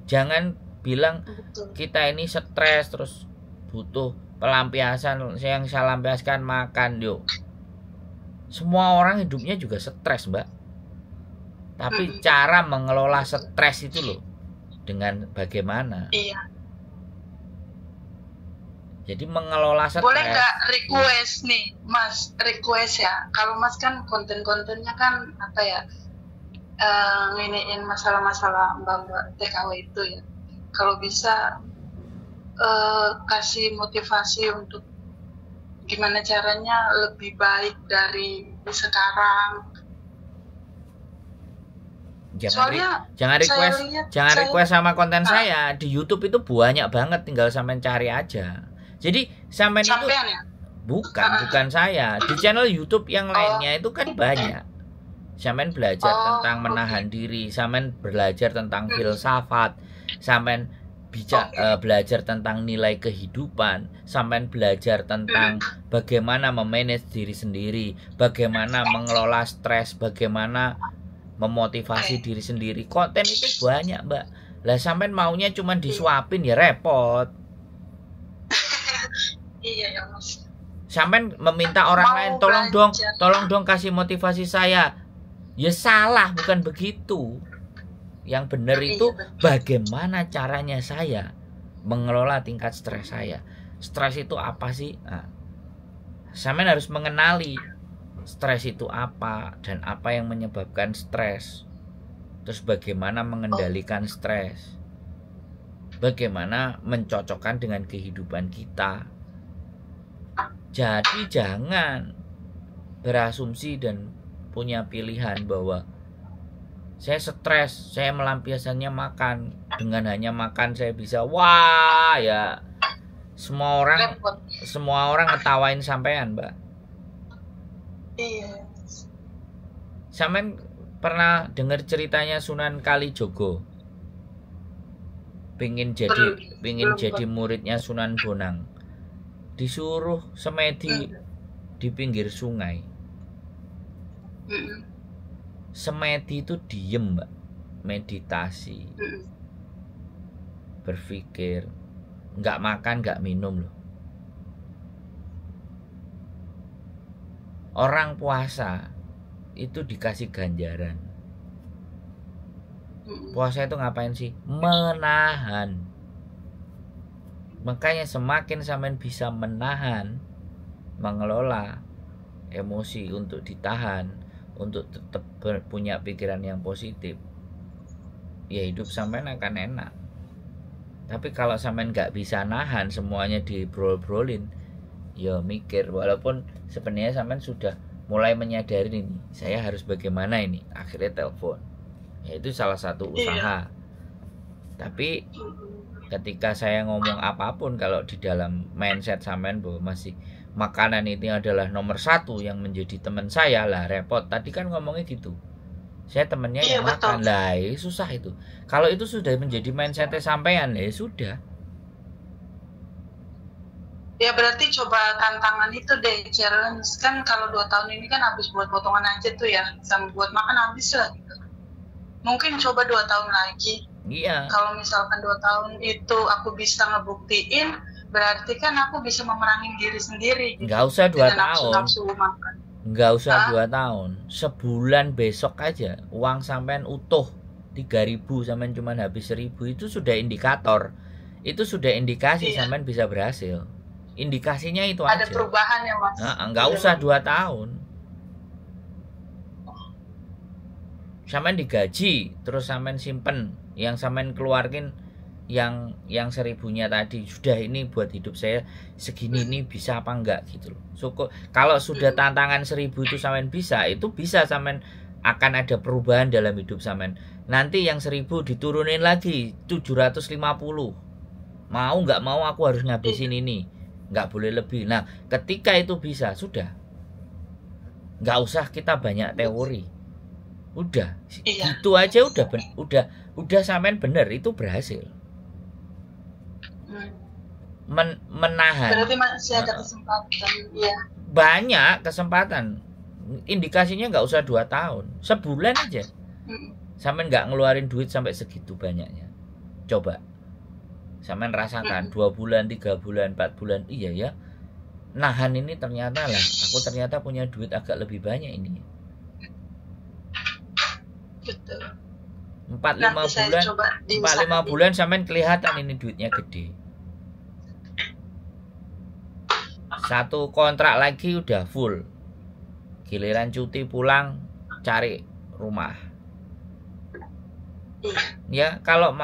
Jangan bilang betul. kita ini stres terus butuh pelampiasan. Yang saya lampiaskan makan, yuk. Semua orang hidupnya juga stres, Mbak. Tapi cara mengelola Betul. stres itu loh, dengan bagaimana. Iya. Jadi mengelola Boleh stres. nggak request nih, Mas? Request ya. Kalau Mas kan konten-kontennya kan apa ya? Nginiin masalah-masalah mbak-mbak TKW itu ya. Kalau bisa kasih motivasi untuk gimana caranya lebih baik dari sekarang. Soalnya Jangan request, saya lihat, jangan request sama konten saya di YouTube itu banyak banget, tinggal sampean cari aja. Jadi sampean itu sampean ya. bukan saya. Di channel YouTube yang lainnya itu kan banyak. Sampean belajar tentang menahan diri, sampean belajar tentang filsafat, sampean belajar tentang nilai kehidupan, sampean belajar tentang bagaimana memanage diri sendiri, bagaimana mengelola stres, bagaimana memotivasi diri sendiri. Konten itu banyak, Mbak. Lah sampean maunya cuma disuapin ya repot. Iya ya, Mas. Sampean meminta orang lain, tolong dong kasih motivasi saya. Ya salah, bukan begitu. Yang benar itu bagaimana caranya saya mengelola tingkat stres saya. Stres itu apa sih? Nah, sampean harus mengenali stres itu apa dan apa yang menyebabkan stres. Terus bagaimana mengendalikan stres. Bagaimana mencocokkan dengan kehidupan kita. Jadi jangan berasumsi dan punya pilihan bahwa saya stres, saya melampiaskannya makan. Dengan hanya makan saya bisa, wah ya. Semua orang ngetawain sampean, Mbak. Iya. Sampean pernah dengar ceritanya Sunan Kalijogo? Pingin jadi muridnya Sunan Bonang. Disuruh semedi di pinggir sungai. Semedi itu diem, Mbak, meditasi, berpikir, nggak makan, nggak minum loh. Orang puasa itu dikasih ganjaran. Puasa itu ngapain sih? Menahan. Makanya semakin sampean bisa menahan, mengelola emosi untuk ditahan, untuk tetap punya pikiran yang positif, ya hidup sampean akan enak. Tapi kalau sampean nggak bisa nahan, semuanya dibrol-brolin, ya mikir. Walaupun sebenarnya sampean sudah mulai menyadari ini, saya harus bagaimana ini, akhirnya telepon. Ya itu salah satu usaha. Tapi ketika saya ngomong apapun, kalau di dalam mindset sampean bahwa masih makanan ini adalah nomor satu yang menjadi teman saya, lah repot. Tadi kan ngomongnya gitu, saya temennya yang makan, lah susah itu. Kalau itu sudah menjadi mindsetnya sampean, ya sudah. Ya berarti coba tantangan itu deh, challenge. Kan kalau 2 tahun ini kan habis buat potongan aja tuh ya, sama buat makan habis lah gitu. Mungkin coba 2 tahun lagi. Iya. Kalau misalkan 2 tahun itu aku bisa ngebuktiin, berarti kan aku bisa memenangin diri sendiri. Nggak usah 2 tahun. Nggak usah 2 tahun. Sebulan besok aja uang sampean utuh 3.000, sampean cuma habis 1.000, itu sudah indikator. Itu sudah indikasi sampean bisa berhasil. Indikasinya itu ada aja. Ada perubahan ya, Mas. Nggak usah 2 tahun. Sampean digaji, terus sampean simpen, yang sampean keluarin yang 1.000-nya tadi, sudah ini buat hidup saya segini, ini bisa apa enggak gitu loh. Kalau sudah tantangan 1.000 itu sampean bisa, itu bisa sampean akan ada perubahan dalam hidup sampean. Nanti yang 1.000 diturunin lagi 750. Mau nggak mau aku harus ngabisin ini, nggak boleh lebih. Nah ketika itu bisa, sudah, nggak usah kita banyak teori, udah itu aja udah sampean bener, itu berhasil. Menahan. Berarti masih ada kesempatan, ya. Banyak kesempatan. Indikasinya nggak usah 2 tahun, sebulan aja. Sampean nggak ngeluarin duit sampai segitu banyaknya. Coba sampean rasakan 2 bulan, 3 bulan, 4 bulan, iya ya. Nahan ini ternyata lah, aku ternyata punya duit agak lebih banyak ini. Betul. 4-5 Nanti saya bulan, coba 4-5 bulan sampean kelihatan ini duitnya gede. Satu kontrak lagi udah full. Giliran cuti pulang cari rumah. Ya, kalau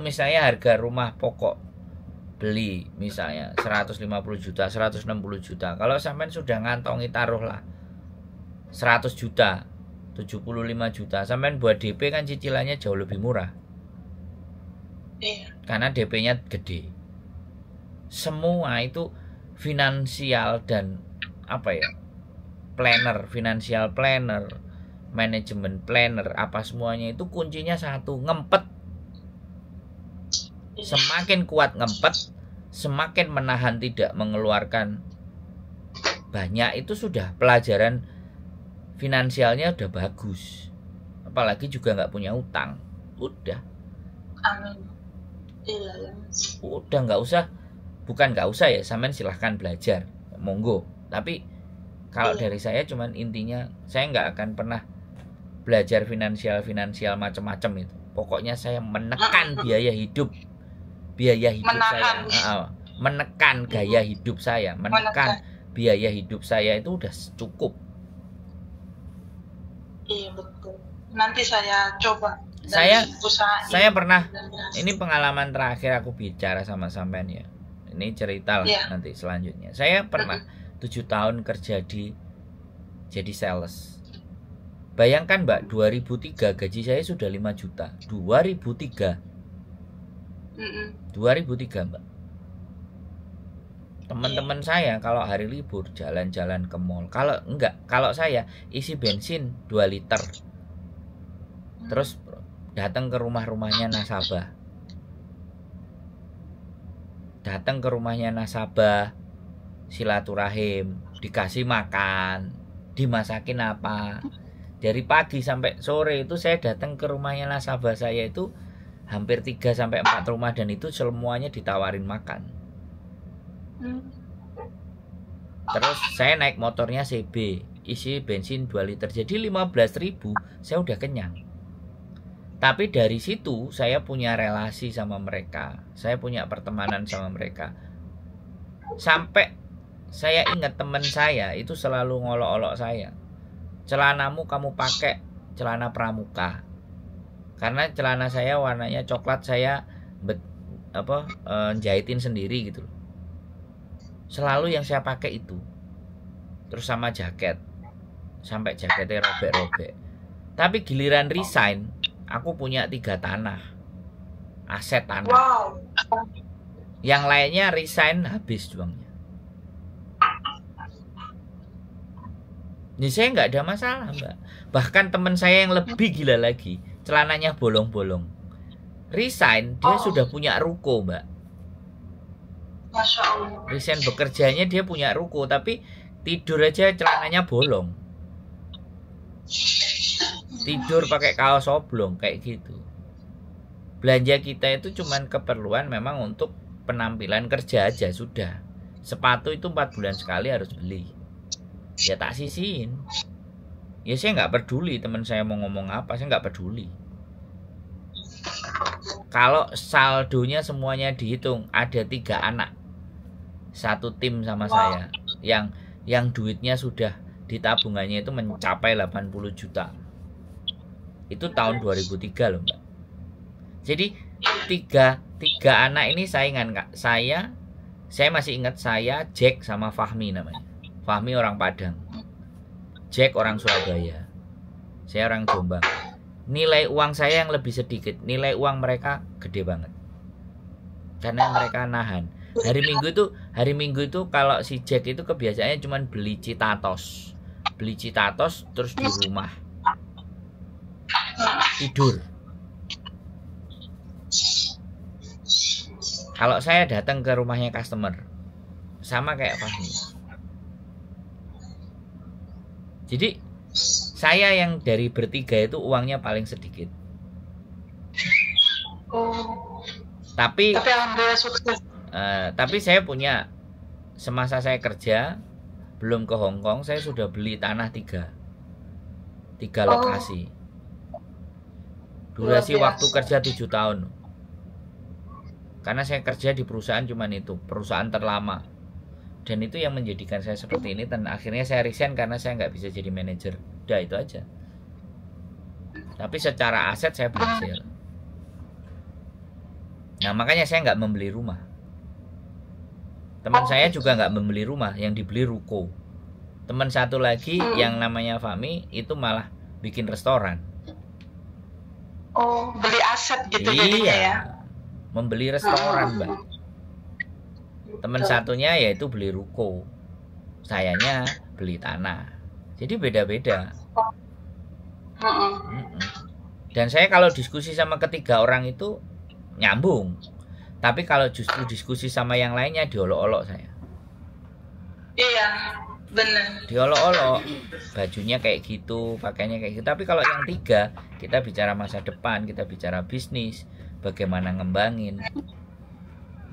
misalnya harga rumah pokok beli misalnya 150 juta, 160 juta. Kalau sampean sudah ngantongi taruhlah 100 juta, 75 juta, sampean buat DP kan cicilannya jauh lebih murah. Iya. Karena DP-nya gede. Semua itu finansial dan apa ya? Financial planner, manajemen planner, apa semuanya itu kuncinya satu, ngempet. Semakin kuat ngempet, semakin menahan tidak mengeluarkan banyak, itu sudah pelajaran finansialnya udah bagus. Apalagi juga nggak punya utang, udah. Amin. Iya. Udah nggak usah, bukan nggak usah ya, sampean silahkan belajar, monggo. Tapi kalau dari saya cuman intinya saya nggak akan pernah belajar finansial macam-macam itu. Pokoknya saya menekan biaya hidup saya, menekan gaya hidup saya, menekan biaya hidup saya itu udah cukup. Iya betul. Nanti saya coba. Saya pernah, ini pengalaman terakhir aku bicara sama sampean ya. Ini cerita lah nanti selanjutnya. Saya pernah 7 tahun kerja jadi sales. Bayangkan Mbak, 2003 gaji saya sudah 5 juta. 2003 Mbak. Teman-teman saya kalau hari libur jalan-jalan ke mall. Kalau saya isi bensin 2 liter. Terus datang ke rumahnya nasabah. Silaturahim, dikasih makan, dimasakin apa. Dari pagi sampai sore itu saya datang ke rumahnya nasabah saya itu hampir 3-4 rumah, dan itu semuanya ditawarin makan. Terus saya naik motornya CB, isi bensin 2 liter, jadi 15.000 saya udah kenyang. Tapi dari situ saya punya relasi sama mereka, saya punya pertemanan sama mereka. Sampai saya ingat teman saya itu selalu ngolok-olok saya, celanamu kamu pakai celana pramuka. Karena celana saya warnanya coklat, saya jahitin sendiri gitu. Selalu yang saya pakai itu. Terus sama jaket, sampai jaketnya robek-robek. Tapi giliran resign, aku punya 3 tanah, aset tanah. Wow. Yang lainnya resign habis uangnya. Ini saya nggak ada masalah Mbak. Bahkan teman saya yang lebih gila lagi, celananya bolong-bolong. Resign, dia sudah punya ruko Mbak. Masya Allah. Resign bekerjanya dia punya ruko, tapi tidur aja celananya bolong. Tidur pakai kaos oblong kayak gitu. Belanja kita itu cuman keperluan memang untuk penampilan kerja aja sudah. Sepatu itu 4 bulan sekali harus beli. Ya tak sisihin. Ya saya nggak peduli teman saya mau ngomong apa, saya nggak peduli. Kalau saldonya semuanya dihitung, ada 3 anak satu tim sama saya yang duitnya sudah di tabungannya itu mencapai 80 juta. Itu tahun 2003 loh Mbak. Jadi tiga anak ini saingan Kak. Saya masih ingat, saya Jack sama Fahmi namanya. Fahmi orang Padang, Jack orang Surabaya, saya orang Jombang. Nilai uang saya yang lebih sedikit, nilai uang mereka gede banget. Karena mereka nahan. Hari Minggu itu kalau si Jack itu kebiasaannya cuma beli citatos terus di rumah tidur. Kalau saya datang ke rumahnya customer, sama kayak Fahmi. Jadi saya yang dari bertiga itu uangnya paling sedikit. Tapi alhamdulillah sukses. Tapi saya punya, semasa saya kerja belum ke Hong Kong, saya sudah beli tanah tiga lokasi. Durasi waktu kerja 7 tahun. Karena saya kerja di perusahaan cuman itu, perusahaan terlama. Dan itu yang menjadikan saya seperti ini. Dan akhirnya saya resign karena saya nggak bisa jadi manajer. Udah, itu aja. Tapi secara aset saya berhasil. Nah, makanya saya nggak membeli rumah. Teman saya juga nggak membeli rumah, yang dibeli ruko. Teman satu lagi yang namanya Fahmi itu malah bikin restoran. Oh, beli aset gitu jadinya ya? Membeli restoran, Mbak. Teman satunya yaitu beli ruko, sayanya beli tanah. Jadi beda-beda. Dan saya kalau diskusi sama ketiga orang itu nyambung. Tapi kalau justru diskusi sama yang lainnya diolok-olok saya. Iya, benar. Diolok-olok, bajunya kayak gitu, pakainya kayak gitu. Tapi kalau yang tiga, kita bicara masa depan, kita bicara bisnis, bagaimana ngembangin,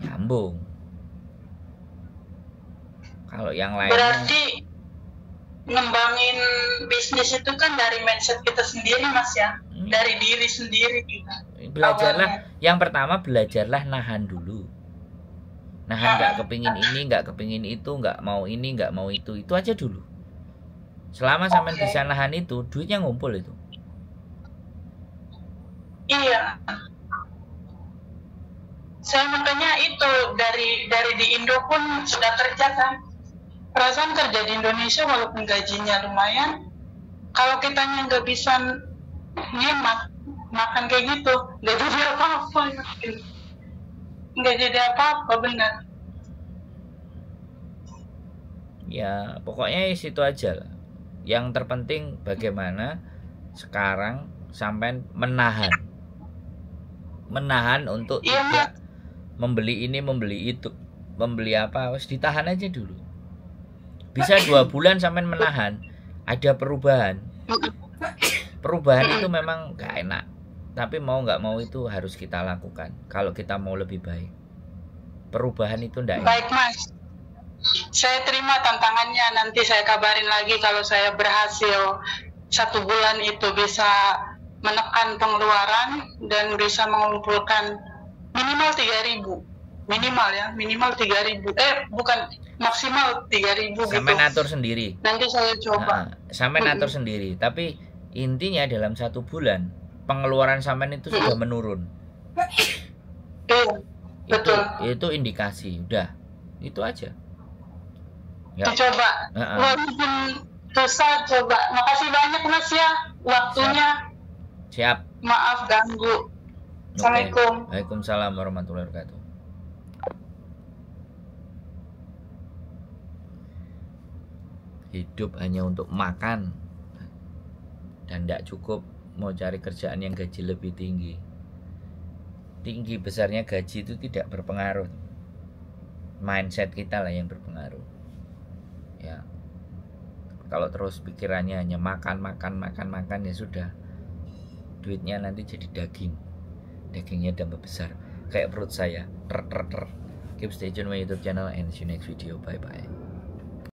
nyambung. Kalau yang lainnya, berarti ngembangin bisnis itu kan dari mindset kita sendiri, Mas ya, dari diri sendiri kita. Belajarlah, yang pertama belajarlah nahan dulu. Nahan, nggak kepingin ini, nggak kepingin itu, nggak mau ini, nggak mau itu aja dulu. Selama sampai bisa nahan itu, duitnya ngumpul itu. Iya. Saya makanya itu dari di Indo pun sudah kerja kan. Perasaan kerja di Indonesia walaupun gajinya lumayan, kalau kitanya nggak bisa nyemak makan kayak gitu, nggak jadi apa-apa, nggak jadi apa-apa, benar. Ya pokoknya situ aja lah. Yang terpenting bagaimana sekarang sampai menahan untuk tidak membeli ini, membeli itu, membeli apa, harus ditahan aja dulu. Bisa 2 bulan sampai menahan, ada perubahan. Perubahan itu memang gak enak, tapi mau nggak mau itu harus kita lakukan. Kalau kita mau lebih baik, perubahan itu ndak enak. Baik Mas, saya terima tantangannya. Nanti saya kabarin lagi kalau saya berhasil 1 bulan itu bisa menekan pengeluaran dan bisa mengumpulkan minimal 3.000. Minimal 3.000. Bukan, maksimal 3.000 gitu. Sampai ngatur sendiri. Nanti saya coba. Sampai ngatur sendiri. Tapi intinya dalam 1 bulan pengeluaran sampean itu sudah menurun. Betul. Itu indikasi. Udah, itu aja. Ya. Coba. Walaupun susah, coba. Makasih banyak Mas ya waktunya. Siap. Maaf ganggu. Assalamualaikum. Waalaikumsalam warahmatullahi wabarakatuh. Hidup hanya untuk makan dan tidak cukup, mau cari kerjaan yang gaji lebih tinggi. Tinggi besarnya gaji itu tidak berpengaruh. Mindset kita lah yang berpengaruh. Ya. Kalau terus pikirannya hanya makan ya sudah. Duitnya nanti jadi daging. Dagingnya tambah besar kayak perut saya. Keep stay tune my YouTube channel and see you next video. Bye bye.